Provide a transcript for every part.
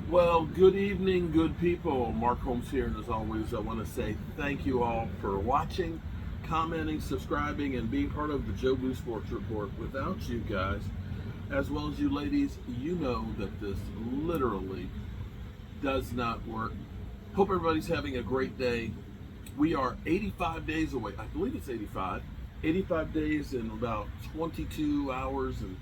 Well, good evening, good people. Mark Holmes here, and as always, I want to say thank you all for watching, commenting, subscribing, and being part of the Joe Blue Sports Report. Without you guys, as well as you ladies, you know that this literally does not work. Hope everybody's having a great day. We are 85 days away. I believe it's 85. 85 days and about 22 hours and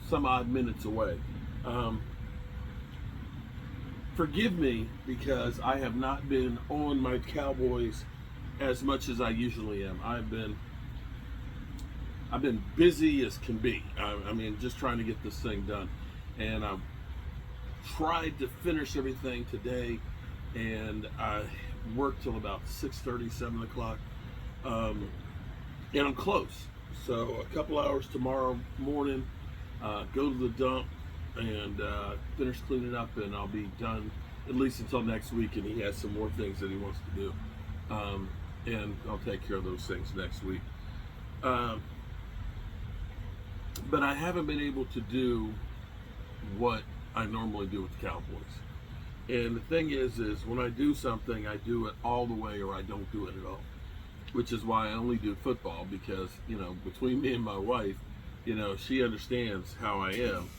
some odd minutes away. Um, Forgive me because I have not been on my Cowboys as much as I usually am. I've been busy as can be. I mean, just trying to get this thing done, and I've tried to finish everything today, and I worked till about 6:30, 7 o'clock, um, and I'm close. So a couple hours tomorrow morning, go to the dump and finish cleaning up, and I'll be done at least until next week. And he has some more things that he wants to do, and I'll take care of those things next week. Um, but I haven't been able to do what I normally do with the Cowboys. And the thing is when I do something, I do it all the way, or I don't do it at all. Which is why I only do football, because between me and my wife, she understands how I am.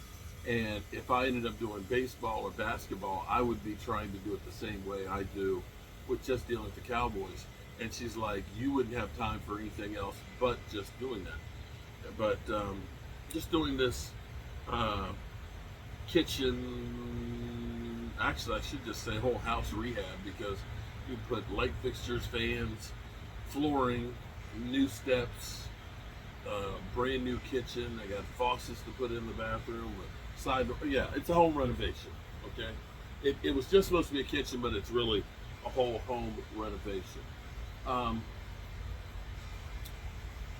And if I ended up doing baseball or basketball, I would be trying to do it the same way I do with just dealing with the Cowboys. And she's like, you wouldn't have time for anything else but just doing that. But just doing this uh, kitchen, actually, I should just say whole house rehab, because you put light fixtures, fans, flooring, new steps, brand new kitchen. I got faucets to put in the bathroom, side door. Yeah, it's a home renovation. Okay, it was just supposed to be a kitchen, but it's really a whole home renovation. Um,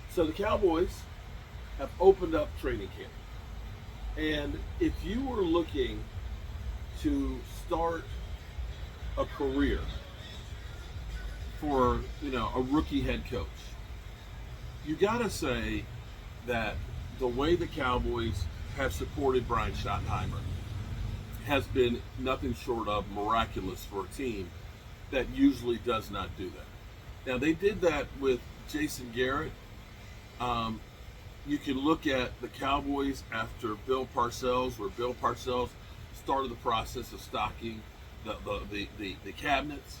so the Cowboys have opened up training camp, and if you were looking to start a career for a rookie head coach, you gotta say that the way the Cowboys have supported Brian Schottenheimer has been nothing short of miraculous for a team that usually does not do that. Now, they did that with Jason Garrett. Um, you can look at the Cowboys after Bill Parcells, where Bill Parcells started the process of stocking the cabinets.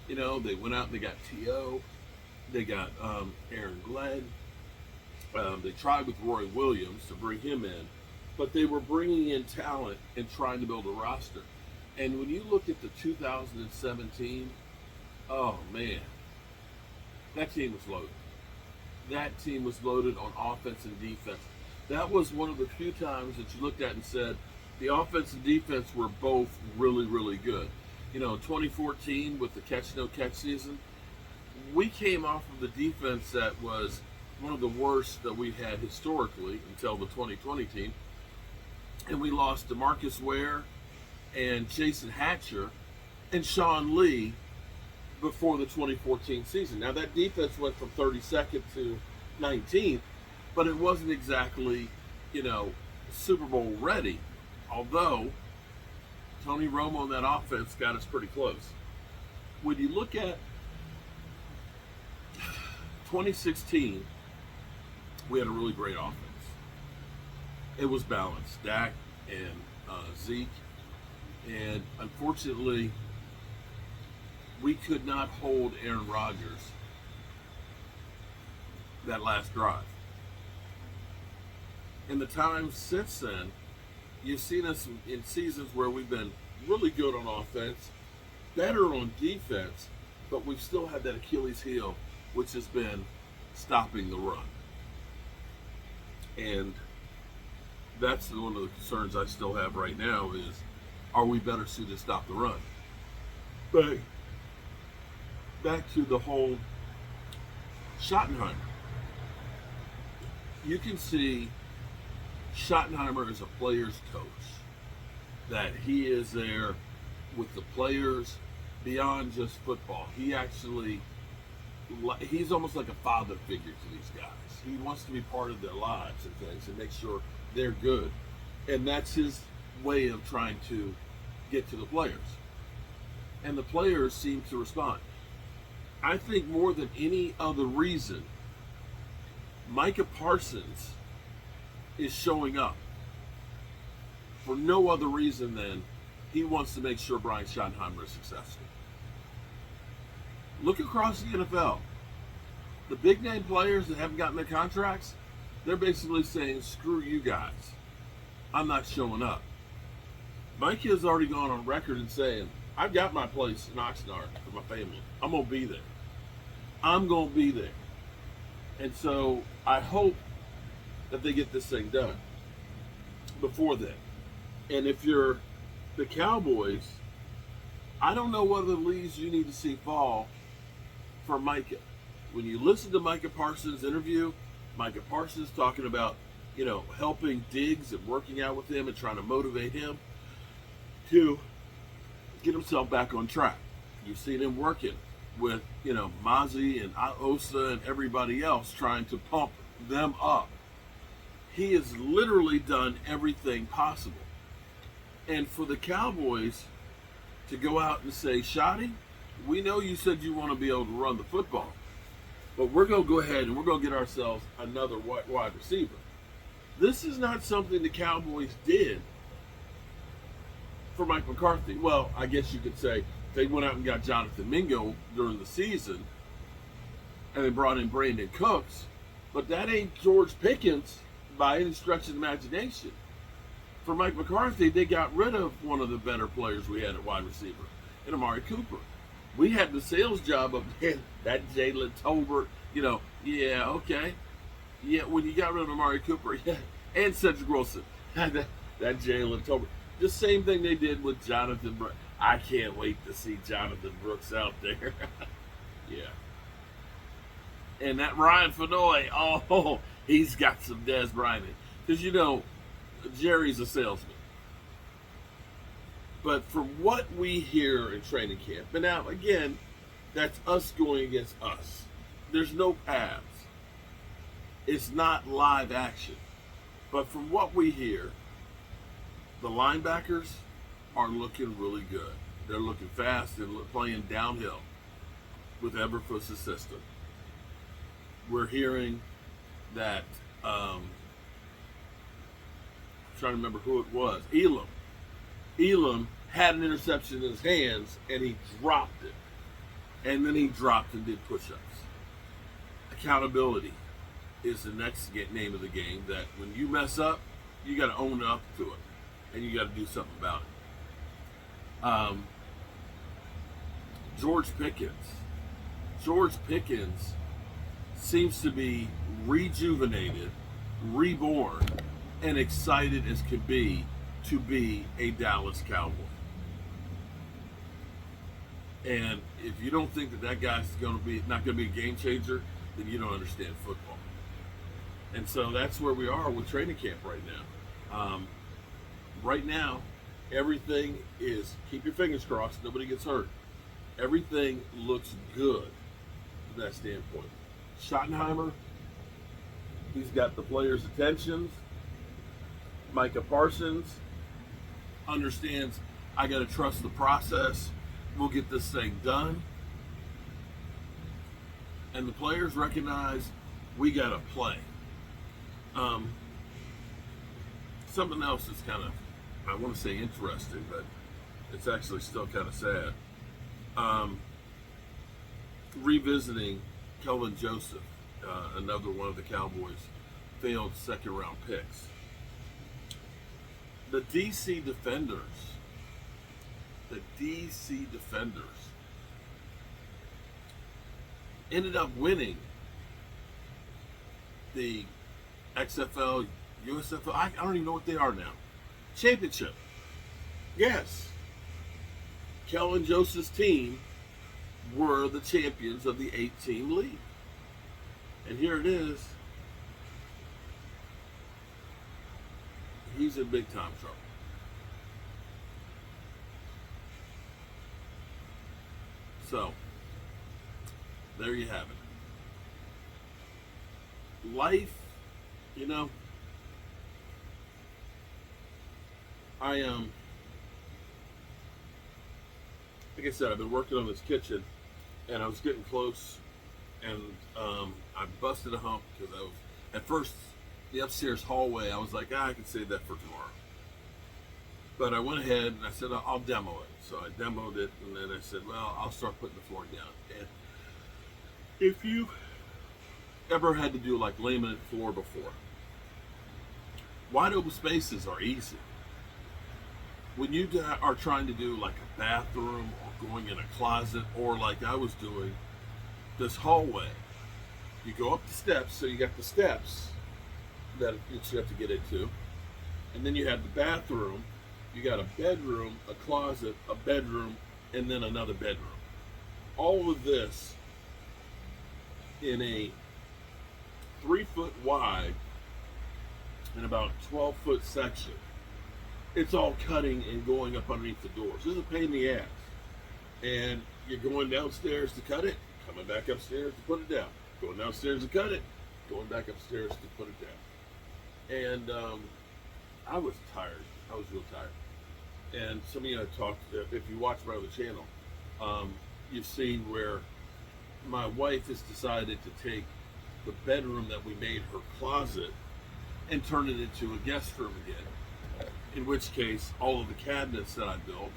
They went out and they got T.O., they got Aaron Glenn. They tried with Roy Williams to bring him in, but they were bringing in talent and trying to build a roster. And when you look at the 2017, oh man, that team was loaded. That team was loaded on offense and defense. That was one of the few times that you looked at and said the offense and defense were both really, really good. 2014 with the catch no catch season, we came off of the defense that was one of the worst that we had historically until the 2020 team, and we lost DeMarcus Ware and Jason Hatcher and Sean Lee before the 2014 season. Now, that defense went from 32nd to 19th, but it wasn't exactly, Super Bowl ready. Although Tony Romo and that offense got us pretty close. When you look at 2016, we had a really great offense. It was balanced, Dak and Zeke, and unfortunately, we could not hold Aaron Rodgers that last drive. In the times since then, you've seen us in seasons where we've been really good on offense, better on defense, but we've still had that Achilles heel, which has been stopping the run. And that's one of the concerns I still have right now is, are we better suited to stop the run? But back to the whole Schottenheimer. You can see Schottenheimer is a player's coach, that he is there with the players beyond just football. He's almost like a father figure to these guys. He wants to be part of their lives and things and make sure they're good. And that's his way of trying to get to the players. And the players seem to respond. I think more than any other reason, Micah Parsons is showing up for no other reason than he wants to make sure Brian Schottenheimer is successful. Look across the NFL. The big name players that haven't gotten their contracts, they're basically saying, screw you guys. I'm not showing up. Mike has already gone on record and saying, I've got my place in Oxnard for my family. I'm going to be there. I'm going to be there. And so I hope that they get this thing done before then. And if you're the Cowboys, I don't know what other leads you need to see fall for Micah. When you listen to Micah Parsons' interview, Micah Parsons talking about, helping Diggs and working out with him and trying to motivate him to get himself back on track. You've seen him working with, Mozzie and Osa and everybody else trying to pump them up. He has literally done everything possible. And for the Cowboys to go out and say, Shotty, we know you said you want to be able to run the football, but we're going to go ahead and we're going to get ourselves another wide receiver. This is not something the Cowboys did for Mike McCarthy. Well, I guess you could say they went out and got Jonathan Mingo during the season and they brought in Brandon Cooks, but that ain't George Pickens by any stretch of the imagination. For Mike McCarthy, they got rid of one of the better players we had at wide receiver, in Amari Cooper. We had the sales job of that Jalen Tolbert, yeah, okay. Yeah, when you got rid of Amari Cooper, yeah, and Cedric Wilson, that Jalen Tolbert. The same thing they did with Jonathan Brooks. I can't wait to see Jonathan Brooks out there. Yeah. And that Ryan Fenoy, he's got some Des Bryant. Because, Jerry's a salesman. But from what we hear in training camp, and now, again, that's us going against us. There's no paths. It's not live action. But from what we hear, the linebackers are looking really good. They're looking fast and playing downhill with Eberflus' system. We're hearing that, I'm trying to remember who it was, Elam had an interception in his hands and he dropped it. And then he dropped and did push-ups. Accountability is the next name of the game, that when you mess up, you got to own up to it. And you got to do something about it. George Pickens seems to be rejuvenated, reborn, and excited as could be to be a Dallas Cowboy. And if you don't think that guy's not going to be a game changer, then you don't understand football. And so that's where we are with training camp right now. Right now, everything is, keep your fingers crossed, nobody gets hurt. Everything looks good from that standpoint. Schottenheimer, he's got the players' attentions. Micah Parsons understands, I got to trust the process. We'll get this thing done. And the players recognize we got to play. Something else is kind of, I want to say interesting, but it's actually still kind of sad. Revisiting Kelvin Joseph, another one of the Cowboys' failed second-round picks. The DC Defenders ended up winning the XFL, USFL, I don't even know what they are now, championship. Yes. Kelvin Joseph's team were the champions of the 8-team league. And here it is. He's in big time trouble. So, there you have it. Life, like I said, I've been working on this kitchen, and I was getting close, and I busted a hump because I was at first the upstairs hallway. I was like, I can save that for tomorrow. But I went ahead and I said, I'll demo it. So I demoed it, and then I said, well, I'll start putting the floor down. And if you ever had to do like laminate floor before, wide open spaces are easy. When you are trying to do like a bathroom or going in a closet, or like I was doing this hallway, you go up the steps. So you got the steps that you have to get into, and then you have the bathroom. You got a bedroom, a closet, a bedroom, and then another bedroom. All of this in a 3 foot wide and about 12-foot section. It's all cutting and going up underneath the doors. This is a pain in the ass. And you're going downstairs to cut it, coming back upstairs to put it down. Going downstairs to cut it, going back upstairs to put it down. And I was tired. I was real tired. And some of you have talked, if you watch my other channel, you've seen where my wife has decided to take the bedroom that we made her closet and turn it into a guest room again. In which case, all of the cabinets that I built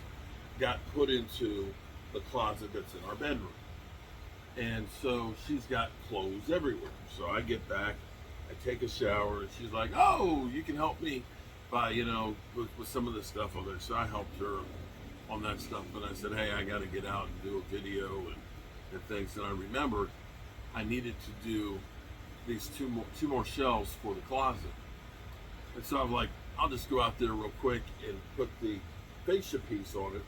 got put into the closet that's in our bedroom. And so she's got clothes everywhere. So I get back, I take a shower, and she's like, oh, you can help me by, with some of the stuff over there. So I helped her on that stuff. But I said, hey, I got to get out and do a video and things. And I remembered I needed to do these two more shelves for the closet. And so I'm like, I'll just go out there real quick and put the fascia piece on it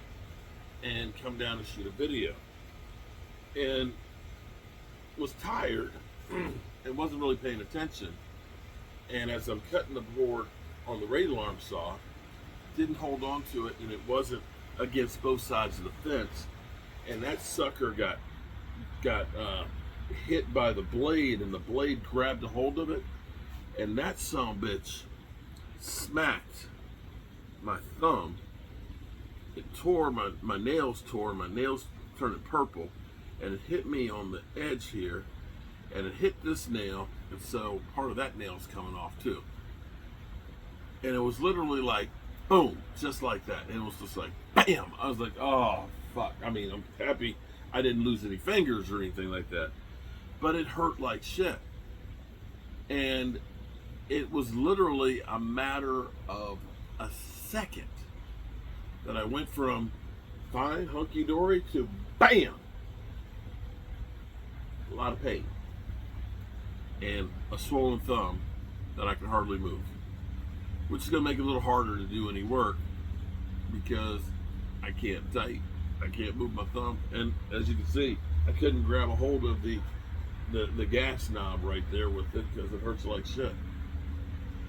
and come down and shoot a video. And was tired and wasn't really paying attention. And as I'm cutting the board on the radial arm saw, didn't hold on to it, and it wasn't against both sides of the fence. And that sucker got hit by the blade, and the blade grabbed a hold of it, and that sumbitch smacked my thumb. It tore my nails turned purple, and it hit me on the edge here, and it hit this nail, and so part of that nail's coming off too. And it was literally like boom, just like that, and it was just like bam. I was like, oh fuck. I mean, I'm happy I didn't lose any fingers or anything like that, but it hurt like shit. And it was literally a matter of a second that I went from fine, hunky-dory to bam! A lot of pain. And a swollen thumb that I can hardly move. Which is going to make it a little harder to do any work because I can't type. I can't move my thumb. And as you can see, I couldn't grab a hold of the gas knob right there with it because it hurts like shit.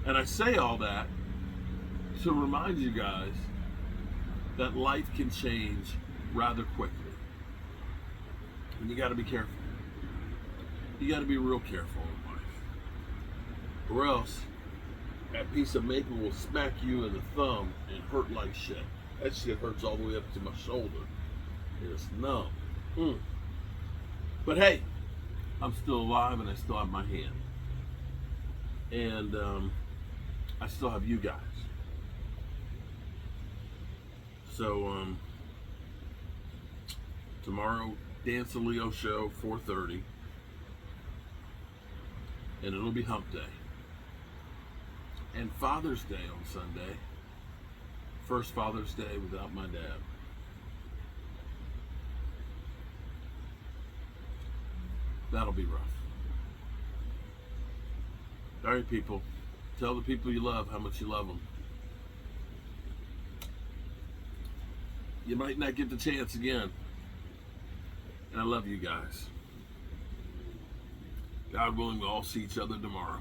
And I say all that to remind you guys that life can change rather quickly. And you got to be careful. You got to be real careful in life. Or else, that piece of maple will smack you in the thumb and hurt like shit. That shit hurts all the way up to my shoulder. It's numb. But hey, I'm still alive and I still have my hand. And I still have you guys. So tomorrow, Dance and Leo show, 4:30. And it'll be hump day. And Father's Day on Sunday. First Father's Day without my dad. That'll be rough. All right, people. Tell the people you love how much you love them. You might not get the chance again. And I love you guys. God willing, we'll all see each other tomorrow.